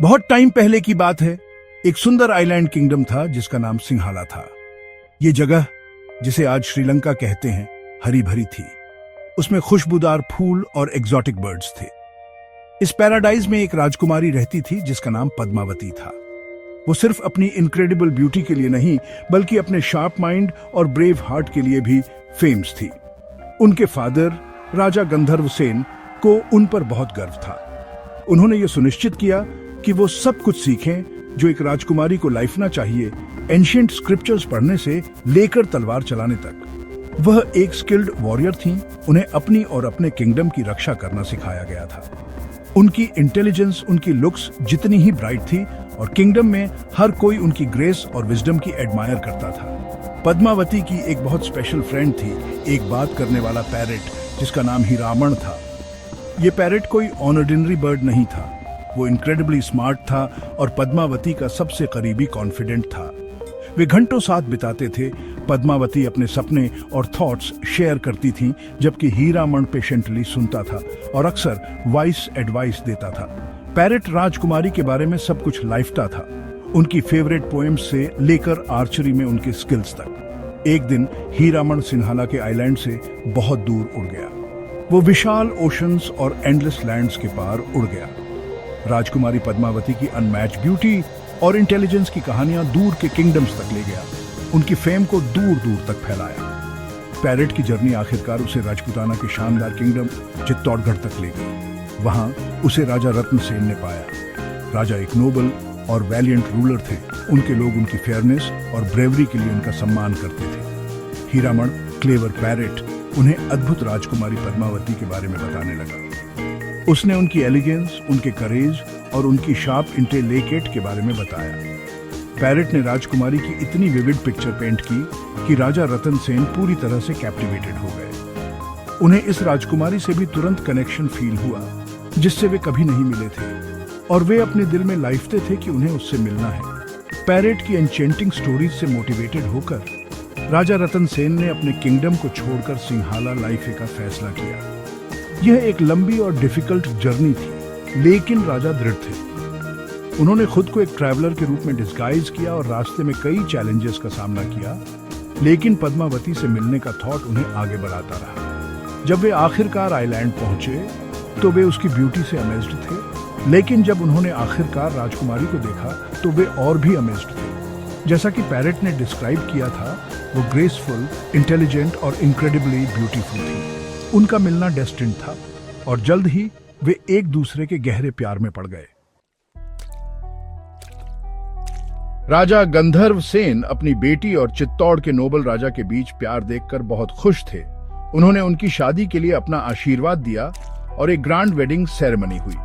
बहुत टाइम पहले की बात है। एक सुंदर आइलैंड किंगडम था जिसका नाम सिंहाला था। ये जगह, जिसे आज श्रीलंका कहते हैं, हरी भरी थी। उसमें खुशबूदार फूल और एग्जॉटिक बर्ड्स थे। इस पैराडाइज में एक राजकुमारी रहती थी जिसका नाम पद्मावती था। वो सिर्फ अपनी इनक्रेडिबल ब्यूटी के लिए नहीं, बल्कि अपने शार्प माइंड और ब्रेव हार्ट के लिए भी फेमस थी। उनके फादर राजा गंधर्व सेन को उन पर बहुत गर्व था। उन्होंने ये सुनिश्चित किया कि वो सब कुछ सीखें जो एक राजकुमारी को लाइफना चाहिए, एंशिएंट स्क्रिप्चर्स पढ़ने से लेकर तलवार चलाने तक। वह एक स्किल्ड वॉरियर थीं। उन्हें अपनी और अपने किंगडम की रक्षा करना सिखाया गया था। उनकी इंटेलिजेंस, उनकी लुक्स जितनी ही ब्राइट थी और किंगडम में हर कोई उनकी ग्रेस और विजडम की एडमायर करता था। पद्मावती की एक बहुत स्पेशल फ्रेंड थी, एक बात करने वाला पैरेट जिसका नाम हीरामण था। ये पैरेट कोई ऑर्डिनरी बर्ड नहीं था। वो इनक्रेडिबली स्मार्ट था और पद्मावती का सबसे करीबी कॉन्फिडेंट था। वे घंटों साथ बिताते थे। पद्मावती अपने सपने और थॉट्स शेयर करती थीं, जबकि हीरामण पेशेंटली सुनता था और अक्सर वाइस एडवाइस देता था। पैरेट राजकुमारी के बारे में सब कुछ लाइफता था, उनकी फेवरेट पोएम्स से लेकर आर्चरी में उनके स्किल्स तक। एक दिन हीरामण सिंहाला के आइलैंड से बहुत दूर उड़ गया। वो विशाल ओशंस और एंडलेस लैंड्स के पार उड़ गया। राजकुमारी पद्मावती की अनमैच ब्यूटी और इंटेलिजेंस की कहानियां दूर के किंगडम्स तक ले गया, उनकी फेम को दूर दूर तक फैलाया। पैरेट की जर्नी आखिरकार उसे राजपूताना के शानदार किंगडम चित्तौड़गढ़ तक ले गई। वहां उसे राजा रत्न सेन ने पाया। राजा एक नोबल और वैलियंट रूलर थे। उनके लोग उनकी फेयरनेस और ब्रेवरी के लिए उनका सम्मान करते थे। हीरामण, क्लेवर पैरेट, उन्हें अद्भुत राजकुमारी पद्मावती के बारे में बताने लगा। उसने उनकी एलिगेंस, उनके करेज और उनकी शार्प इंटेलेक्ट के बारे में बताया। पैरेट ने राजकुमारी की इतनी विविड पिक्चर पेंट की कि राजा रतन सेन पूरी तरह से कैप्टिवेटेड हो गए। उन्हें इस राजकुमारी से भी तुरंत कनेक्शन फील हुआ, जिससे वे कभी नहीं मिले थे, और वे अपने दिल में लाइफते थे कि उन्हें उससे मिलना है। पैरेट की एन्चेंटिंग स्टोरीज से मोटिवेटेड होकर राजा रतन सेन ने अपने किंगडम को छोड़कर सिंहाला लाइफे का फैसला किया। यह एक लंबी और डिफिकल्ट जर्नी थी, लेकिन राजा दृढ़ थे। उन्होंने खुद को एक ट्रैवलर के रूप में डिस्गाइज किया और रास्ते में कई चैलेंजेस का सामना किया, लेकिन पद्मावती से मिलने का थॉट उन्हें आगे बढ़ाता रहा। जब वे आखिरकार आइलैंड पहुंचे तो वे उसकी ब्यूटी से अमेज्ड थे, लेकिन जब उन्होंने आखिरकार राजकुमारी को देखा तो वे और भी अमेज्ड थे। जैसा कि पैरेट ने डिस्क्राइब किया था, वो ग्रेसफुल, इंटेलिजेंट और इनक्रेडिबली ब्यूटीफुल थी। उनका मिलना डेस्टिन्ड था और जल्द ही वे एक दूसरे के गहरे प्यार में पड़ गए। राजा गंधर्व सेन अपनी बेटी और चित्तौड़ के नोबल राजा के बीच प्यार देखकर बहुत खुश थे। उन्होंने उनकी शादी के लिए अपना आशीर्वाद दिया और एक ग्रैंड वेडिंग सेरेमनी हुई।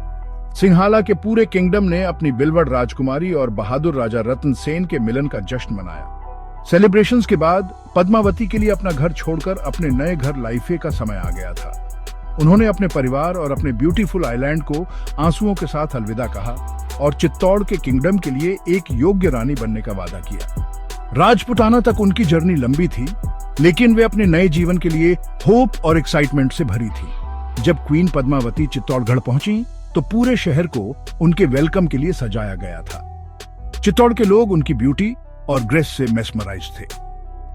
सिंहाला के पूरे किंगडम ने अपनी बिलवड़ राजकुमारी और बहादुर राजा रतन सेन के मिलन का जश्न मनाया। सेलिब्रेशंस के बाद पद्मावती के लिए अपना घर छोड़कर अपने नए घर लाइफे का समय आ गया था। उन्होंने अपने परिवार और अपने ब्यूटीफुल आइलैंड को आंसुओं के साथ अलविदा कहा और चित्तौड़ के किंगडम के लिए एक योग्य रानी बनने का वादा किया। राजपूताना तक उनकी जर्नी लंबी थी, लेकिन वे अपने नए जीवन के लिए होप और एक्साइटमेंट से भरी थी। जब क्वीन पद्मावती चित्तौड़गढ़ पहुंची तो पूरे शहर को उनके वेलकम के लिए सजाया गया था। चित्तौड़ के लोग उनकी ब्यूटी और ग्रेस से मेस्मराइज थे।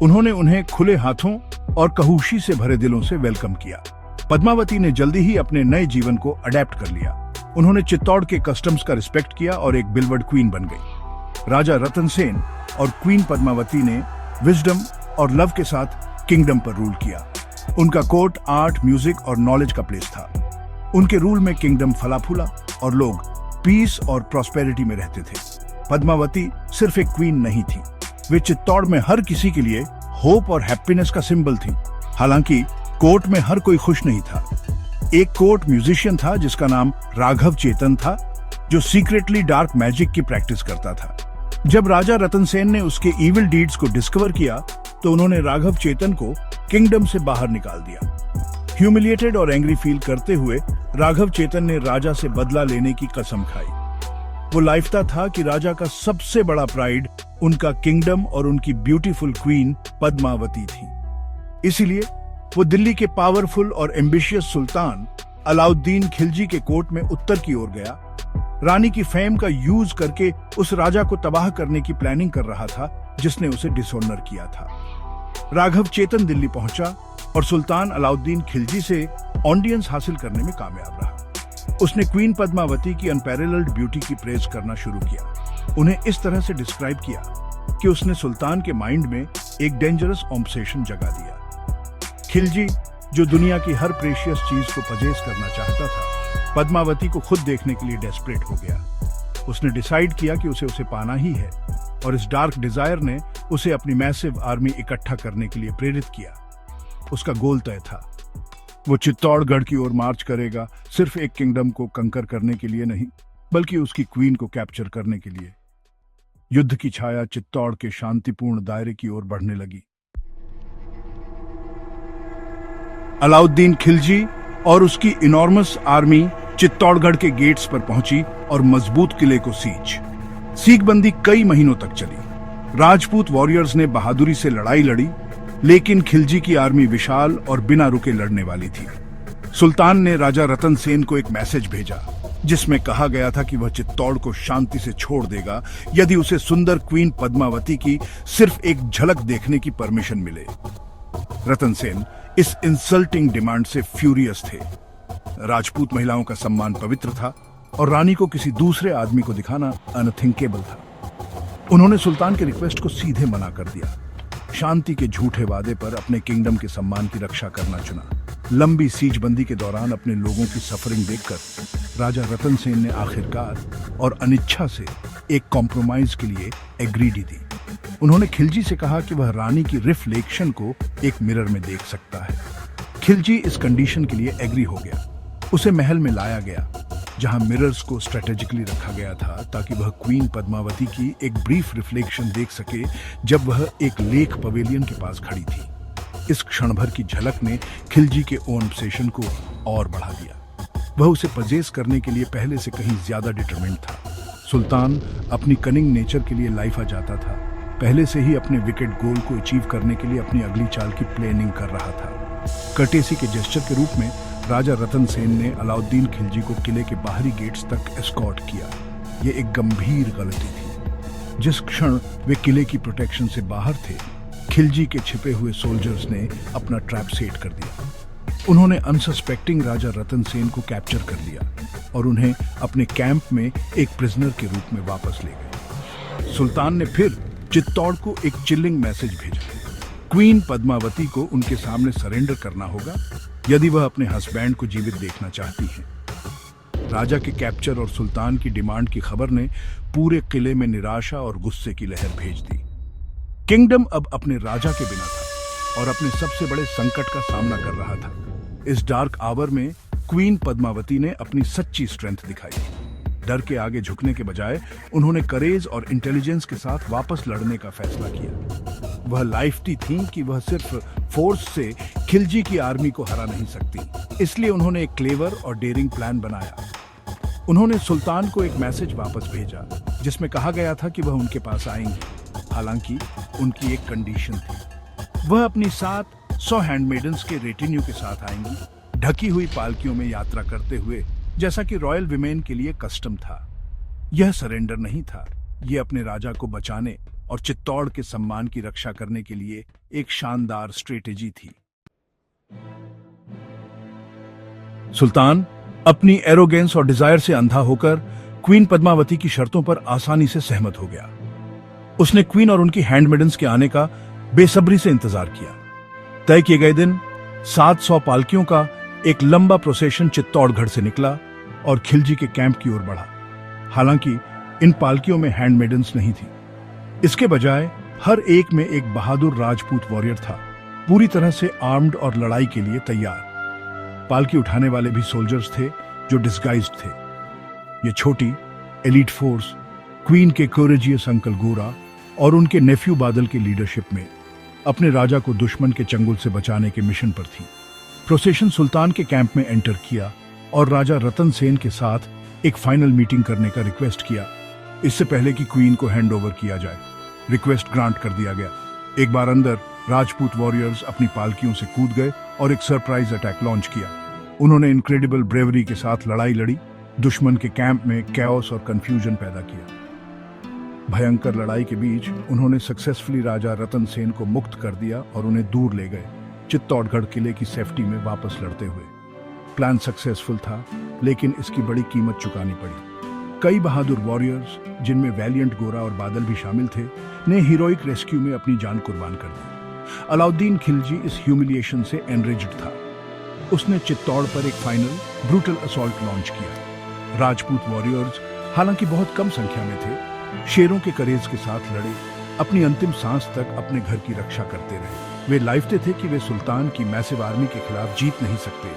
उन्होंने उन्हें खुले हाथों और कहूशी से भरे दिलों से वेलकम किया। पद्मावती ने जल्दी ही अपने नए जीवन को अडेप्ट कर लिया। उन्होंने चित्तौड़ के कस्टम्स का रिस्पेक्ट किया और एक बिलवर्ड क्वीन बन गई। राजा रतन सेन और क्वीन पद्मावती ने विजडम और लव के साथ किंगडम पर रूल किया। उनका कोर्ट आर्ट, म्यूजिक और नॉलेज का प्लेस था। उनके रूल में किंगडम फला फूला और लोग पीस और प्रॉस्पेरिटी में रहते थे। पद्मावती सिर्फ एक क्वीन नहीं थी, वे चित्तौड़ में हर किसी के लिए होप और हैप्पीनेस का सिंबल थी। हालांकि कोर्ट में हर कोई खुश नहीं था। एक कोर्ट म्यूजिशियन था जिसका नाम राघव चेतन था, जो सीक्रेटली डार्क मैजिक की प्रैक्टिस करता था। जब राजा रतन सेन ने उसके इविल डीड्स को डिस्कवर किया तो उन्होंने राघव चेतन को किंगडम से बाहर निकाल दिया। ह्यूमिलिएटेड और एंग्री फील करते हुए राघव चेतन ने राजा से बदला लेने की कसम खाई। वो लाइफता था कि राजा का सबसे बड़ा प्राइड उनका किंगडम और उनकी ब्यूटीफुल क्वीन पद्मावती थी। इसीलिए वो दिल्ली के पावरफुल और एम्बिशियस सुल्तान अलाउद्दीन खिलजी के कोर्ट में उत्तर की ओर गया। रानी की फेम का यूज करके उस राजा को तबाह करने की प्लानिंग कर रहा था जिसने उसे डिसऑनर किया था। राघव चेतन दिल्ली पहुंचा और सुल्तान अलाउद्दीन खिलजी से ऑडियंस हासिल करने में कामयाब रहा। उसने क्वीन पद्मावती की अनपैरेलल्ड ब्यूटी की प्रेज करना शुरू किया। उन्हें इस तरह से डिस्क्राइब किया कि उसने सुल्तान के माइंड में एक डेंजरस ऑब्सेशन जगा दिया। खिलजी, जो दुनिया की हर प्रेशियस चीज को पजेस करना चाहता था, पद्मावती को खुद देखने के लिए डेस्परेट हो गया। उसने डिसाइड किया कि उसे पाना ही है और इस डार्क डिजायर ने उसे अपनी मैसिव आर्मी इकट्ठा करने के लिए प्रेरित किया। उसका गोल तय था। वो चित्तौड़गढ़ की ओर मार्च करेगा, सिर्फ एक किंगडम को कंकर करने के लिए नहीं, बल्कि उसकी क्वीन को कैप्चर करने के लिए। युद्ध की छाया चित्तौड़ के शांतिपूर्ण दायरे की ओर बढ़ने लगी। अलाउद्दीन खिलजी और उसकी इनॉर्मस आर्मी चित्तौड़गढ़ के गेट्स पर पहुंची और मजबूत किले को सीखबंदी कई महीनों तक चली। राजपूत वॉरियर्स ने बहादुरी से लड़ाई लड़ी, लेकिन खिलजी की आर्मी विशाल और बिना रुके लड़ने वाली थी। सुल्तान ने राजा रतन सेन को एक मैसेज भेजा जिसमें कहा गया था कि वह चित्तौड़ को शांति से छोड़ देगा यदि उसे सुंदर क्वीन पद्मावती की सिर्फ एक झलक देखने की परमिशन मिले। रतन सेन इस इंसल्टिंग डिमांड से फ्यूरियस थे। राजपूत महिलाओं का सम्मान पवित्र था और रानी को किसी दूसरे आदमी को दिखाना अनथिंकेबल था। उन्होंने सुल्तान के रिक्वेस्ट को सीधे मना कर दिया। शांति के झूठे वादे पर अपने किंगडम के सम्मान की रक्षा करना चुना। लंबी सीजबंदी के दौरान अपने लोगों की सफरिंग देखकर राजा रतन सेन ने आखिरकार और अनिच्छा से एक कॉम्प्रोमाइज के लिए एग्रीडी दी। उन्होंने खिलजी से कहा कि वह रानी की रिफ्लेक्शन को एक मिरर में देख सकता है। खिलजी इस कंडीशन के लिए एग्री हो गया। उसे महल में लाया गया जहां मिरर्स को स्ट्रेटेजिकली रखा गया था ताकि वह क्वीन पद्मावती की एक ब्रीफ रिफ्लेक्शन देख सके जब वह एक लेक पवेलियन के पास खड़ी थी। इस क्षण भर की झलक ने खिलजी के ऑब्सेशन को और बढ़ा दिया। वह उसे पजेस करने के लिए पहले से कहीं ज्यादा डिटरमिन्ड था। सुल्तान अपनी कनिंग नेचर के लिए लाइफ आ जाता था, पहले से ही अपने विकेट गोल को अचीव करने के लिए अपनी अगली चाल की प्लानिंग कर रहा था। कर्टेसी के जेस्चर के रूप में राजा रतन सेन ने अलाउद्दीन खिलजी को किले के बाहरी गेट्स तक एस्कॉर्ट किया। यह एक गंभीर गलती थी। जिस क्षण वे किले की प्रोटेक्शन से बाहर थे, खिलजी के छिपे हुए सोल्जर्स ने अपना ट्रैप सेट कर दिया। उन्होंने अनसस्पेक्टिंग राजा रतन सेन को कैप्चर कर लिया और उन्हें अपने कैंप में एक प्रिजनर के रूप में वापस ले गए। सुल्तान ने फिर चित्तौड़ को एक चिलिंग मैसेज भेजा। क्वीन पद्मावती को उनके सामने सरेंडर करना होगा यदि वह अपने हस्बैंड को जीवित देखना चाहती हैं। राजा के कैप्चर और सुल्तान की डिमांड की खबर ने पूरे किले में निराशा और गुस्से की लहर भेज दी। किंगडम अब अपने राजा के बिना था और अपने सबसे बड़े संकट का सामना कर रहा था। इस डार्क आवर में क्वीन पद्मावती ने अपनी सच्ची स्ट्रेंथ दिखाई। डर के आगे झुकने के बजाय उन्होंने करेज और इंटेलिजेंस के साथ वापस लड़ने का फैसला किया। वह लाइफती थी कि वह सिर्फ फोर्स से खिलजी की आर्मी को हरा नहीं सकती, इसलिए उन्होंने एक क्लेवर और डेयरिंग प्लान बनाया। उन्होंने सुल्तान को एक मैसेज वापस भेजा जिसमें कहा गया था कि वह उनके पास आएंगे। हालांकि उनकी एक कंडीशन थी। वह अपनी 700 हैंडमेडन्स के रेटिन्यू के साथ आएंगी, ढकी हुई पालकियों में यात्रा करते हुए, जैसा कि रॉयल विमेन के लिए कस्टम था। यह सरेंडर नहीं था, यह अपने राजा को बचाने और चित्तौड़ के सम्मान की रक्षा करने के लिए एक शानदार स्ट्रेटेजी थी। सुल्तान अपनी एरोगेंस और डिजायर से अंधा होकर क्वीन पद्मावती की शर्तों पर आसानी से सहमत हो गया। उसने क्वीन और उनकी हैंडमेडन्स के आने का बेसब्री से इंतजार किया। तय किए गए दिन 700 पालकियों का एक लंबा प्रोसेशन चित्तौड़गढ़ से निकला और खिलजी के कैंप की ओर बढ़ा। हालांकि इन पालकियों में हैंडमेडन्स नहीं थी। इसके बजाय हर एक में एक बहादुर राजपूत वॉरियर था, पूरी तरह से आर्म्ड और लड़ाई के लिए तैयार। पालकी उठाने वाले भी सोल्जर्स थे जो डिस्गाइज्ड थे। ये छोटी एलीट फोर्स क्वीन के कोरेजियस अंकल गोरा और उनके नेफ्यू बादल के लीडरशिप में अपने राजा को दुश्मन के चंगुल से बचाने के मिशन पर थी। प्रोसेशन सुल्तान के कैंप में एंटर किया और राजा रतन सेन के साथ एक फाइनल मीटिंग करने का रिक्वेस्ट किया, इससे पहले कि क्वीन को हैंड ओवर किया जाए। रिक्वेस्ट ग्रांट कर दिया गया। एक बार अंदर राजपूत वॉरियर्स अपनी पालकियों से कूद गए और एक सरप्राइज अटैक लॉन्च किया। उन्होंने इनक्रेडिबल ब्रेवरी के साथ लड़ाई लड़ी, दुश्मन के कैंप में कैओस और कंफ्यूजन पैदा किया। भयंकर लड़ाई के बीच उन्होंने सक्सेसफुली राजा रतन सेन को मुक्त कर दिया और उन्हें दूर ले गए, चित्तौड़गढ़ किले की सेफ्टी में वापस लड़ते हुए। प्लान सक्सेसफुल था, लेकिन इसकी बड़ी कीमत चुकानी पड़ी। कई बहादुर वॉरियर्स, जिनमें वैलियंट गोरा और बादल भी शामिल थे, ने हीरोइक रेस्क्यू में अपनी जान कुर्बान कर दी। अलाउद्दीन खिलजी इस ह्यूमिलिएशन से एनरेज्ड था। उसने चित्तौड़ पर एक फाइनल ब्रूटल असॉल्ट लॉन्च किया। राजपूत वॉरियर्स, हालांकि बहुत कम संख्या में थे, शेरों के करेज के साथ लड़े, अपनी अंतिम सांस तक अपने घर की रक्षा करते रहे। वे लाइफते थे कि वे सुल्तान की मैसिव आर्मी के खिलाफ जीत नहीं सकते,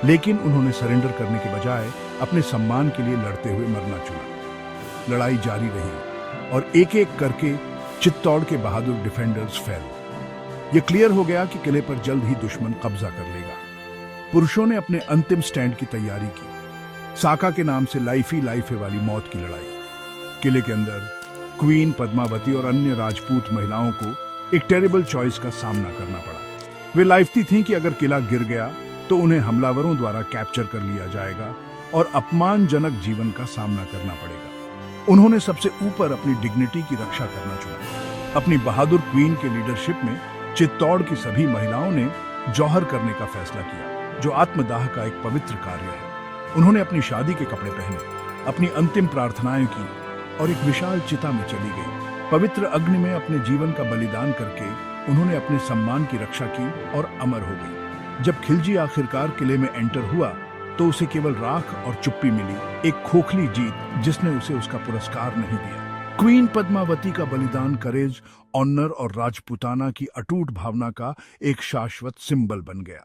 लेकिन उन्होंने सरेंडर करने के बजाय अपने सम्मान के लिए लड़ते हुए मरना चुना। लड़ाई जारी रही और एक एक करके चित्तौड़ के बहादुर डिफेंडर्स फेल। यह क्लियर हो गया कि किले पर जल्द ही दुश्मन कब्जा कर लेगा। पुरुषों ने अपने अंतिम स्टैंड की तैयारी की। साका के नाम से लाइफी लाइफे वाली मौत की लड़ाई। किले के अंदर क्वीन पद्मावती और अन्य राजपूत महिलाओं को एक टेरिबल चॉइस का सामना करना पड़ा। वे लाइफती थीं कि अगर किला गिर गया तो उन्हें हमलावरों द्वारा कैप्चर कर लिया जाएगा और अपमानजनक जीवन का सामना करना पड़ेगा। उन्होंने सबसे ऊपर अपनी डिग्निटी की रक्षा करना चुना। अपनी बहादुर क्वीन के लीडरशिप में चित्तौड़ की सभी महिलाओं ने जौहर करने का फैसला किया, जो आत्मदाह का एक पवित्र कार्य है। उन्होंने अपनी शादी के कपड़े पहने, अपनी अंतिम प्रार्थनाएं की और एक विशाल चिता में चली गई। पवित्र अग्नि में अपने जीवन का बलिदान करके उन्होंने अपने सम्मान की रक्षा की और अमर हो गई। जब खिलजी आखिरकार किले में एंटर हुआ तो उसे केवल राख और चुप्पी मिली, एक खोखली जीत जिसने उसे उसका पुरस्कार नहीं दिया। क्वीन पद्मावती का बलिदान करेज, ऑनर और राजपूताना की अटूट भावना का एक शाश्वत सिंबल बन गया।